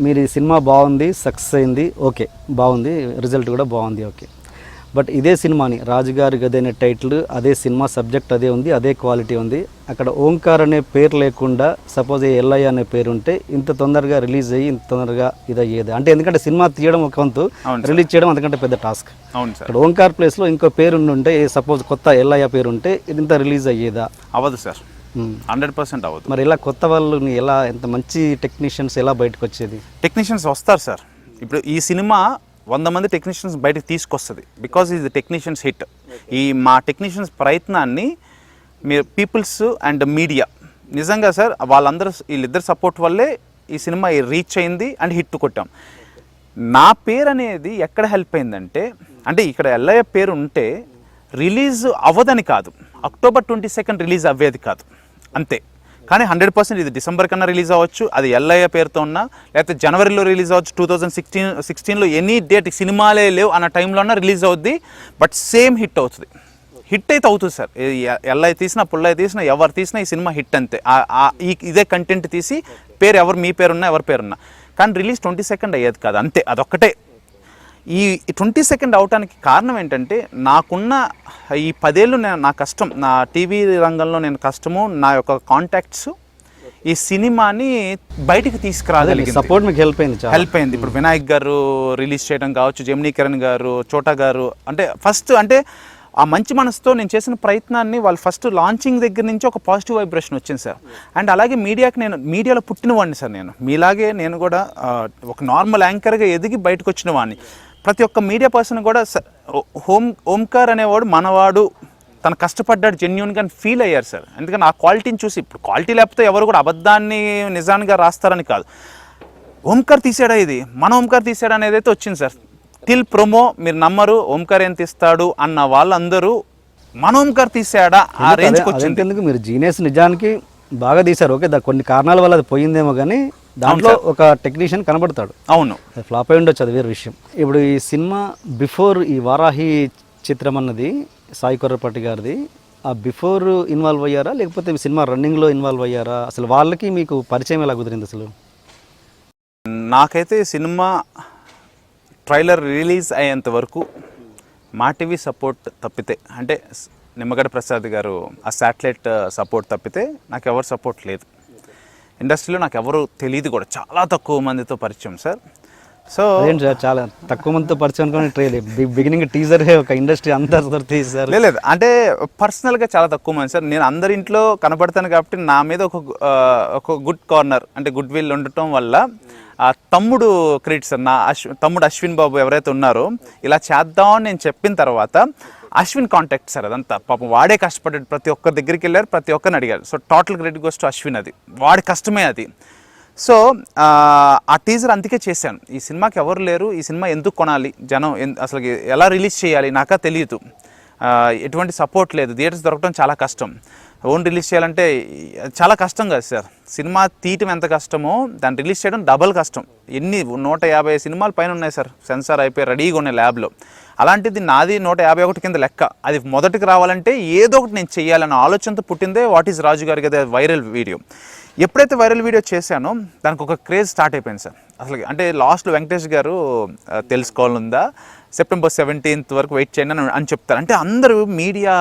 మీరు ఈ సినిమా బాగుంది, సక్సెస్ అయింది, ఓకే బాగుంది, రిజల్ట్ కూడా బాగుంది, ఓకే. బట్ ఇదే సినిమాని రాజుగారి గది అనే టైటిల్, అదే సినిమా సబ్జెక్ట్ అదే ఉంది, అదే క్వాలిటీ ఉంది. అక్కడ ఓంకార్ అనే పేరు లేకుండా సపోజ్ ఎల్ఐ అనే పేరు ఉంటే ఇంత తొందరగా రిలీజ్ అయ్యి ఇంత తొందరగా ఇది అయ్యేది అంటే, ఎందుకంటే సినిమా తీయడం ఒక వంతు, రిలీజ్ చేయడం అంతకంటే పెద్ద టాస్క్. ఇక్కడ ఓంకార్ ప్లేస్లో ఇంకో పేరు ఉంటే, సపోజ్ కొత్త ఎల్ఐ పేరు ఉంటే ఇంత రిలీజ్ అయ్యేదా? అవ్వదు సార్, 100% అవ్వదు. మరి ఇలా కొత్త వాళ్ళని ఎలా, ఎంత మంచి టెక్నీషియన్స్ ఎలా బయటకు వచ్చేది? టెక్నీషియన్స్ వస్తారు సార్. ఇప్పుడు ఈ సినిమా 100 మంది టెక్నీషియన్స్ బయటకు తీసుకొస్తుంది బికాజ్ ఇది టెక్నీషియన్స్ హిట్. ఈ మా టెక్నీషియన్స్ ప్రయత్నాన్ని మీరు పీపుల్స్ అండ్ మీడియా నిజంగా సార్ వీళ్ళిద్దరు సపోర్ట్ వల్లే ఈ సినిమా రీచ్ అయింది అండ్ హిట్ కొట్టాం. నా పేరు అనేది ఎక్కడ హెల్ప్ అయిందంటే, అంటే ఇక్కడ ఎల్ఐ పేరు ఉంటే రిలీజ్ అవ్వదని కాదు, October 22 రిలీజ్ అవ్వేది కాదు అంతే. కానీ 100% ఇది డిసెంబర్ కన్నా రిలీజ్ అవ్వచ్చు, అది ఎల్ఐ పేరుతో ఉన్నా, లేకపోతే జనవరిలో రిలీజ్ అవ్వచ్చు, 2016లో ఎనీ డేట్ సినిమాలే లేవు అన్న టైంలో ఉన్నా రిలీజ్ అవుద్ది. బట్ సేమ్ హిట్ అవుతుంది, హిట్ అయితే అవుతుంది సార్. ఎల్ఐ తీసినా పుల్లై తీసినా ఎవరు తీసినా ఈ సినిమా హిట్ అంతే. ఇదే కంటెంట్ తీసి పేరు మీ పేరున్నా ఎవరి పేరున్నా, కానీ రిలీజ్ 22 అయ్యేది కాదు అంతే. అదొక్కటే. ఈ 22 అవటానికి కారణం ఏంటంటే, నాకున్న ఈ 10 ఏళ్ళు నా కష్టం, నా టీవీ రంగంలో నేను కష్టము, నా యొక్క కాంటాక్ట్స్ ఈ సినిమాని బయటికి తీసుకురాగలిగింది. సపోర్ట్ మీకు హెల్ప్ అయింది. ఇప్పుడు వినాయక్ గారు రిలీజ్ చేయడం కావచ్చు, జెమినీ కిరణ్ గారు, చోటా గారు, అంటే ఫస్ట్ అంటే ఆ మంచి మనసుతో నేను చేసిన ప్రయత్నాన్ని వాళ్ళు ఫస్ట్ లాంచింగ్ దగ్గర నుంచి ఒక పాజిటివ్ వైబ్రేషన్ వచ్చింది సార్. అండ్ అలాగే నేను మీడియాలో పుట్టిన వాడిని సార్. మీలాగే నేను కూడా ఒక నార్మల్ యాంకర్గా ఎదిగి బయటకు వచ్చిన వాడిని. ప్రతి ఒక్క మీడియా పర్సన్ కూడా ఓంకార్ అనేవాడు మనవాడు, తను కష్టపడ్డాడు జెన్యూన్గా ఫీల్ అయ్యారు సార్. ఎందుకంటే ఆ క్వాలిటీని చూసి, ఇప్పుడు క్వాలిటీ లేకపోతే ఎవరు కూడా అబద్ధాన్ని నిజానికి రాస్తారని కాదు, ఓంకార్ తీసాడా, ఇది మన ఓంకార్ తీసాడా అనేది అయితే వచ్చింది సార్. టిల్ ప్రొమో మీరు నమ్మరు, ఓంకార్ ఎంత ఇస్తాడు అన్న వాళ్ళందరూ మన ఓంకార్ తీసాడా ఆ రేంజ్కి వచ్చింది. ఎందుకు మీరు జీనియస్ నిజానికి బాగా తీశారు, ఓకే, కొన్ని కారణాల వల్ల అది పోయిందేమో, కానీ దాంట్లో ఒక టెక్నీషియన్ కనబడతాడు. అవును, ఫ్లాప్ అయి ఉండొచ్చు, అది వేరే విషయం. ఇప్పుడు ఈ సినిమా బిఫోర్ ఈ వారాహి చిత్రం అన్నది సాయి కొర్రపాటి గారిది, ఆ బిఫోర్ ఇన్వాల్వ్ అయ్యారా, లేకపోతే సినిమా రన్నింగ్లో ఇన్వాల్వ్ అయ్యారా? అసలు వాళ్ళకి మీకు పరిచయం ఎలా కుదిరింది అసలు? నాకైతే సినిమా ట్రైలర్ రిలీజ్ అయ్యేంత వరకు మా టీవీ సపోర్ట్ తప్పితే, అంటే నిమ్మగడ్డ ప్రసాద్ గారు ఆ శాటిలైట్ సపోర్ట్ తప్పితే నాకు ఎవరు సపోర్ట్ లేదు. ఇండస్ట్రీలో నాకు ఎవరు తెలియదు కూడా, చాలా తక్కువ మందితో పరిచయం సార్. సో చాలా తక్కువ మందితో పరిచయం అనుకోని బిగినింగ్ టీజర్ ఒక ఇండస్ట్రీ అంతా తీసారు. లేదు, అంటే పర్సనల్గా చాలా తక్కువ మంది సార్. నేను అందరింట్లో కనబడతాను కాబట్టి నా మీద ఒక గుడ్ కార్నర్, అంటే గుడ్ విల్ ఉండటం వల్ల ఆ తమ్ముడు క్రెడిట్ సార్. తమ్ముడు అశ్విన్ బాబు ఎవరైతే ఉన్నారో, ఇలా చేద్దామని నేను చెప్పిన తర్వాత అశ్విన్ కాంటాక్ట్ సార్. అదంతా పాపం వాడే కష్టపడ్డాడు, ప్రతి ఒక్కరి దగ్గరికి వెళ్ళారు, ప్రతి ఒక్కరిని అడిగారు. So total credit goes to Ashwin, అది వాడి కష్టమే అది. సో ఆ టీజర్ అందుకే చేశాను. ఈ సినిమాకి ఎవరు లేరు, ఈ సినిమా ఎందుకు కొనాలి, జనం అసలు ఎలా రిలీజ్ చేయాలి నాకా తెలియదు, ఎటువంటి సపోర్ట్ లేదు, థియేటర్స్ దొరకడం చాలా కష్టం, ఓన్ రిలీజ్ చేయాలంటే చాలా కష్టం కదా సార్. సినిమా తీయటం ఎంత కష్టమో దాన్ని రిలీజ్ చేయడం డబల్ కష్టం. 150 సినిమాలు పైన ఉన్నాయి సార్, సెన్సార్ అయిపోయి రెడీగా ఉన్నాయి ల్యాబ్లో. అలాంటిది నాది 151 కింద లెక్క. అది మొదటికి రావాలంటే ఏదో ఒకటి నేను చెయ్యాలన్న ఆలోచనతో పుట్టిందే వాట్ ఈజ్ రాజు గారి కదా వైరల్ వీడియో. ఎప్పుడైతే వైరల్ వీడియో చేశానో దానికి ఒక క్రేజ్ స్టార్ట్ అయిపోయింది సార్. అసలు అంటే లాస్ట్లో వెంకటేష్ గారు తెలుసుకోవాలందా, September 17th వరకు వెయిట్ చేయండి అని చెప్తారు. అంటే అందరూ మీడియా,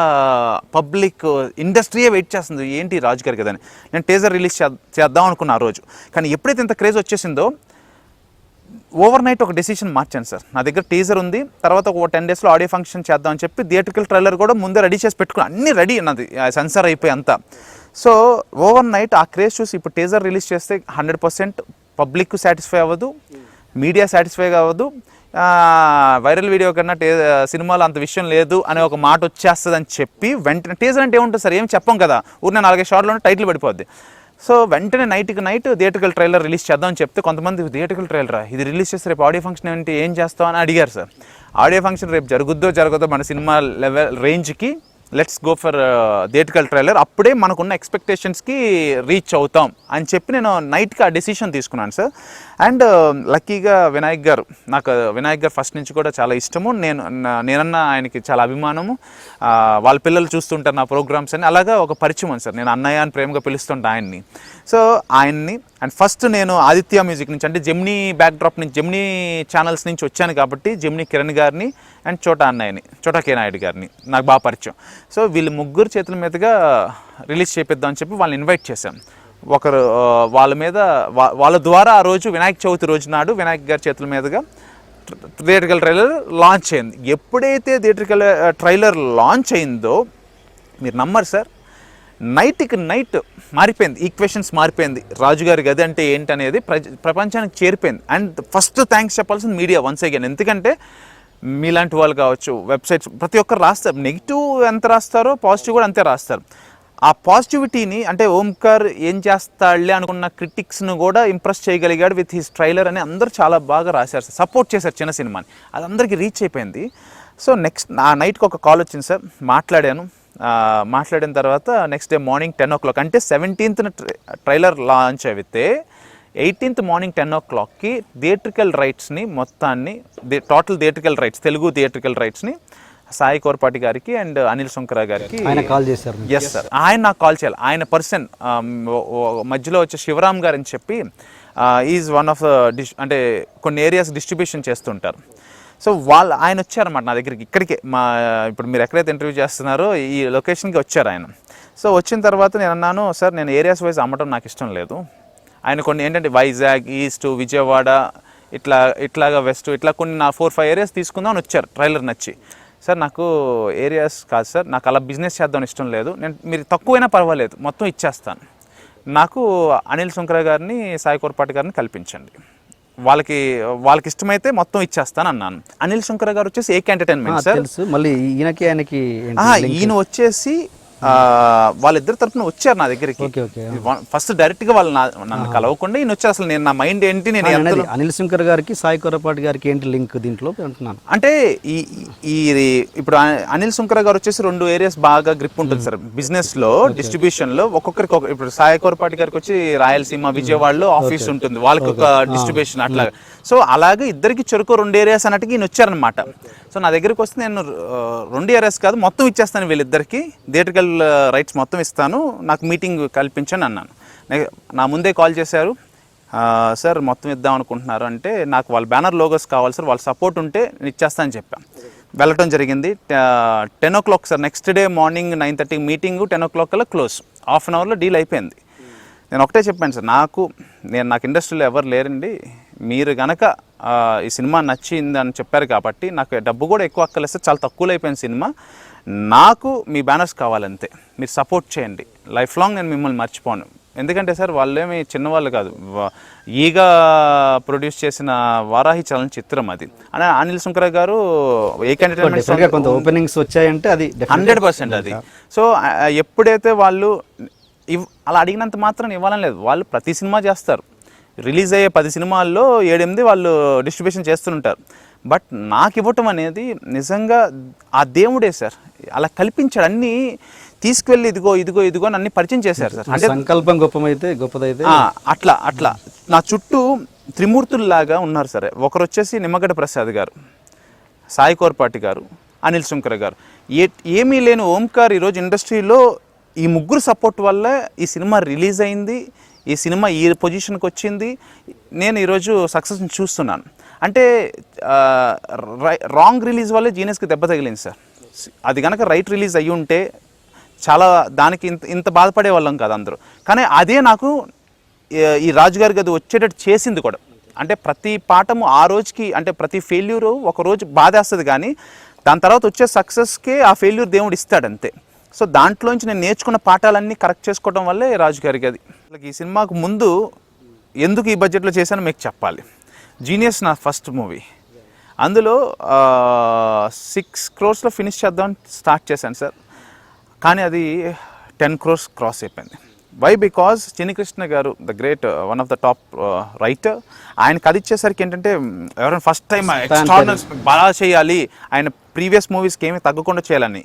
పబ్లిక్, ఇండస్ట్రీయే వెయిట్ చేస్తుంది ఏంటి రాజు గారు కదా అని. నేను టీజర్ రిలీజ్ చేద్దాం అనుకున్నా ఆ రోజు. కానీ ఎప్పుడైతే ఇంత క్రేజ్ వచ్చేసిందో ఓవర్ నైట్ ఒక డెసిషన్ మార్చాను సార్. నా దగ్గర టీజర్ ఉంది, తర్వాత ఒక 10 daysలో ఆడియో ఫంక్షన్ చేద్దాం అని చెప్పి థియేట్రికల్ ట్రైలర్ కూడా ముందే రెడీ చేసి పెట్టుకున్నాను. అన్నీ రెడీ, నాది సెన్సార్ అయిపోయి అంతా. సో ఓవర్ నైట్ ఆ క్రేజ్ చూసి ఇప్పుడు టీజర్ రిలీజ్ చేస్తే 100% పబ్లిక్ సాటిస్ఫై అవ్వదు, మీడియా సాటిస్ఫై అవ్వదు, వైరల్ వీడియో కన్నా సినిమాలో అంత విషయం లేదు అనే ఒక మాట వచ్చేస్తుంది అని చెప్పి వెంటనే, టీజర్ అంటే ఏముంటుంది సార్, ఏం చెప్పం కదా, ఊరినే 4 షార్ట్లోనే టైటిల్ పడిపోద్ది. సో వెంటనే నైట్కి నైట్ థియేట్రికల్ ట్రైలర్ రిలీజ్ చేద్దామని చెప్తే కొంతమంది థియేట్రికల్ ట్రైలరా, ఇది రిలీజ్ చేస్తే రేపు ఆడియో ఫంక్షన్ ఏంటి, ఏం చేస్తావు అని అడిగారు సార్. ఆడియో ఫంక్షన్ రేపు జరుగుద్దో మన సినిమా లెవెల్ రేంజ్కి let's go for theatrical trailer, అప్పుడే మనకున్న ఎక్స్పెక్టేషన్స్కి రీచ్ అవుతాం అని చెప్పి నేను నైట్కి ఆ డెసిషన్ తీసుకున్నాను సార్. అండ్ లక్కీగా వినాయక్ గారు, నాకు వినాయక్ గారు ఫస్ట్ నుంచి కూడా చాలా ఇష్టము, నేనన్నా ఆయనకి చాలా అభిమానము. వాళ్ళ పిల్లలు చూస్తుంటారు నా ప్రోగ్రామ్స్ అని, అలాగా ఒక పరిచయం ఉంది సార్. నేను అన్నయ్య అని ప్రేమగా పిలుస్తుంటా ఆయన్ని. సో ఆయన్ని అండ్ ఫస్ట్ నేను ఆదిత్య మ్యూజిక్ నుంచి, అంటే జెమినీ బ్యాక్డ్రాప్ నుంచి, జెమినీ ఛానల్స్ నుంచి వచ్చాను కాబట్టి జెమినీ కిరణ్ గారిని అండ్ చోటా కే నాయుడు గారిని నాకు బాగా పరిచయం. సో వీళ్ళు ముగ్గురు చేతుల మీదుగా రిలీజ్ చేపిద్దాం అని చెప్పి వాళ్ళని ఇన్వైట్ చేశాం. ఒకరు వాళ్ళ ద్వారా ఆ రోజు వినాయక చవితి రోజు నాడు వినాయక్ గారి చేతుల మీదుగా థియేట్రికల్ ట్రైలర్ లాంచ్ అయింది. ఎప్పుడైతే థియేట్రికల్ ట్రైలర్ లాంచ్ అయిందో మీరు నమ్మరు సార్, నైట్కి నైట్ మారిపోయింది, ఈక్వేషన్స్ మారిపోయింది. రాజుగారి గది అంటే ఏంటనేది ప్రపంచానికి చేరిపోయింది. అండ్ ఫస్ట్ థ్యాంక్స్ చెప్పాల్సింది మీడియా వన్స్ అగైన్. ఎందుకంటే మీలాంటి వాళ్ళు కావచ్చు, వెబ్సైట్స్ ప్రతి ఒక్కరు రాస్తారు, నెగిటివ్ ఎంత రాస్తారో పాజిటివ్ కూడా అంతే రాస్తారు. ఆ పాజిటివిటీని, అంటే ఓంకార్ ఏం చేస్తాడులే అనుకున్న క్రిటిక్స్ను కూడా ఇంప్రెస్ చేయగలిగాడు విత్ హిస్ ట్రైలర్ అని అందరూ చాలా బాగా రాశారు సార్, సపోర్ట్ చేశారు చిన్న సినిమాని. అది అందరికీ రీచ్ అయిపోయింది. సో నెక్స్ట్ ఆ నైట్కి ఒక కాల్ వచ్చింది సార్, మాట్లాడిన తర్వాత నెక్స్ట్ డే మార్నింగ్ 10 o'clock, అంటే 17th ట్రైలర్ లాంచ్ అయితే 18th మార్నింగ్ 10 o'clockకి థియేట్రికల్ రైట్స్ని మొత్తాన్ని, టోటల్ థియేట్రికల్ రైట్స్, తెలుగు థియేట్రికల్ రైట్స్ని సాయి కోరపాటి గారికి అండ్ అనిల్ సుంకర గారికి ఆయన కాల్ చేశారు. ఎస్ సార్, ఆయన నాకు కాల్ చేయాలి. ఆయన పర్సన్ మధ్యలో వచ్చే శివరామ్ గారు అని చెప్పి ఈజ్ వన్ ఆఫ్ అంటే కొన్ని ఏరియాస్ డిస్ట్రిబ్యూషన్ చేస్తుంటారు. సో ఆయన వచ్చారన్నమాట నా దగ్గరికి, ఇక్కడికే ఇప్పుడు మీరు ఎక్కడైతే ఇంటర్వ్యూ చేస్తున్నారో ఈ లొకేషన్కి వచ్చారు ఆయన. సో వచ్చిన తర్వాత నేను అన్నాను, సార్ నేను ఏరియాస్ వైజ్ అమ్మటం నాకు ఇష్టం లేదు. ఆయన కొన్ని ఏంటంటే వైజాగ్, ఈస్ట్, విజయవాడ, ఇట్లాగా వెస్ట్, ఇట్లా కొన్ని 4-5 ఏరియాస్ తీసుకుందాం అని వచ్చారు ట్రైలర్ నచ్చి. సార్ నాకు ఏరియాస్ కాదు సార్, నాకు అలా బిజినెస్ చేద్దాం ఇష్టం లేదు, మీరు తక్కువైనా పర్వాలేదు మొత్తం ఇచ్చేస్తాను, నాకు అనిల్ సుంకర గారిని సాయి కోరపాటి గారిని కల్పించండి, వాళ్ళకి ఇష్టమైతే మొత్తం ఇచ్చేస్తాను అన్నాను. అనిల్ శంకర్ గారు వచ్చేసి ఏక్ ఎంటర్టైన్మెంట్ సార్, మళ్ళీ ఈయన వచ్చేసి వాళ్ళిద్దరి తరఫున వచ్చారు నా దగ్గరికి. ఫస్ట్ డైరెక్ట్ గా వాళ్ళు నన్ను కలవకుండా ఈయన వచ్చారు. అసలు నేను నా మైండ్ ఏంటి, నేను అనిల్ శంకర్ గారికి సాయి కోరపాటి గారికి ఏంటి లింక్ దీంట్లో అంటున్నాను. అంటే ఇప్పుడు అనిల్ శంకర్ గారు వచ్చేసి 2 ఏరియాస్ బాగా గ్రిప్ ఉంటుంది సార్ బిజినెస్ లో, డిస్ట్రిబ్యూషన్ లో. ఒక్కొక్కరికి ఇప్పుడు సాయి కోరపాటి గారికి వచ్చి రాయలసీమ, విజయవాడలో ఆఫీస్ ఉంటుంది, వాళ్ళకి ఒక డిస్ట్రిబ్యూషన్ అట్లా. సో అలాగే ఇద్దరికి చెరుకు 2 ఏరియాస్ అన్నట్టుగా ఈయన వచ్చారనమాట. సో నా దగ్గరికి వస్తే నేను 2 ఏరియాస్ కాదు మొత్తం ఇచ్చేస్తాను, వీళ్ళిద్దరికి థియేట్రికల్ రైట్స్ మొత్తం ఇస్తాను, నాకు మీటింగ్ కల్పించండి అన్నాను. నా ముందే కాల్ చేశారు, సార్ మొత్తం ఇద్దాం అనుకుంటున్నారు అంటే, నాకు వాళ్ళ బ్యానర్ లోగోస్ కావాలి సార్, వాళ్ళ సపోర్ట్ ఉంటే నేను ఇచ్చేస్తానని చెప్పాను. వెళ్ళటం జరిగింది. 10 o'clock sir, next day morning 9:30 meeting, 10 o'clock కల్లా క్లోజ్. హాఫ్ అన్ అవర్లో డీల్ అయిపోయింది. నేను ఒకటే చెప్పాను సార్, నాకు ఇండస్ట్రీలో ఎవరు లేరండి, మీరు గనక ఈ సినిమా నచ్చింది అని చెప్పారు కాబట్టి నాకు డబ్బు కూడా ఎక్కువ అక్కర్లేదు సార్, చాలా తక్కువలో అయిపోయింది సినిమా, నాకు మీ బ్యానర్స్ కావాలంతే, మీరు సపోర్ట్ చేయండి, లైఫ్ లాంగ్ నేను మిమ్మల్ని మర్చిపోను. ఎందుకంటే సార్ వాళ్ళేమి చిన్నవాళ్ళు కాదు, ఈగా ప్రొడ్యూస్ చేసిన వారాహి చలనచిత్రం అది. అని అనిల్ శంకర గారు ఏక్ ఎంటర్టైన్మెంట్ ఓపెనింగ్స్ వచ్చాయంటే అది 100% అది. సో ఎప్పుడైతే వాళ్ళు అలా అడిగినంత మాత్రం ఇవ్వాలని లేదు, వాళ్ళు ప్రతి సినిమా చేస్తారు, రిలీజ్ అయ్యే 10 సినిమాల్లో 7-8 వాళ్ళు డిస్ట్రిబ్యూషన్ చేస్తుంటారు. బట్ నాకు ఇవ్వటం అనేది నిజంగా ఆ దేవుడే సార్, అలా కల్పించాడు, అన్నీ తీసుకువెళ్ళి ఇదిగో అన్ని పరిచయం చేశారు సార్. అంటే సంకల్పం గొప్పదైతే అట్లా నా చుట్టూ త్రిమూర్తుల్లాగా ఉన్నారు సార్. ఒకరు వచ్చేసి నిమ్మగడ్డ ప్రసాద్ గారు, సాయి కోరపాటి గారు, అనిల్ శంకర్ గారు. ఏమీ లేని ఓంకార్ ఈరోజు ఇండస్ట్రీలో ఈ ముగ్గురు సపోర్ట్ వల్ల ఈ సినిమా రిలీజ్ అయింది, ఈ సినిమా ఈ పొజిషన్కి వచ్చింది, నేను ఈరోజు సక్సెస్ని చూస్తున్నాను. అంటే రాంగ్ రిలీజ్ వల్లే జీనియస్కి దెబ్బ తగిలింది సార్. అది కనుక రైట్ రిలీజ్ అయ్యి ఉంటే చాలా దానికి ఇంత బాధపడే వాళ్ళం కాదు అందరూ. కానీ అదే నాకు ఈ రాజుగారి గది వచ్చేటట్టు చేసింది కూడా. అంటే ప్రతి పాఠము ఆ రోజుకి, అంటే ప్రతి ఫెయిల్యూరు ఒక రోజు బాధేస్తుంది, కానీ దాని తర్వాత వచ్చే సక్సెస్కే ఆ ఫెయిల్యూర్ దేవుడు ఇస్తాడు అంతే. సో దాంట్లోంచి నేను నేర్చుకున్న పాఠాలన్నీ కరెక్ట్ చేసుకోవడం వల్లే రాజుగారి గది. ఈ సినిమాకు ముందు ఎందుకు ఈ బడ్జెట్లో చేశానో మీకు చెప్పాలి. జీనియస్ నా ఫస్ట్ మూవీ, అందులో 6 crores ఫినిష్ చేద్దామని స్టార్ట్ చేశాను సార్, కానీ అది 10 crores క్రాస్ అయిపోయింది. వై? బికాజ్ చిన్ని గారు the great, one of the top writer, ఆయనకి అది ఇచ్చేసరికి ఏంటంటే ఎవరైనా ఫస్ట్ టైం ఎక్స్ట్రార్డినరీ బాగా చేయాలి, ఆయన ప్రీవియస్ మూవీస్కి ఏమీ తగ్గకుండా చేయాలని.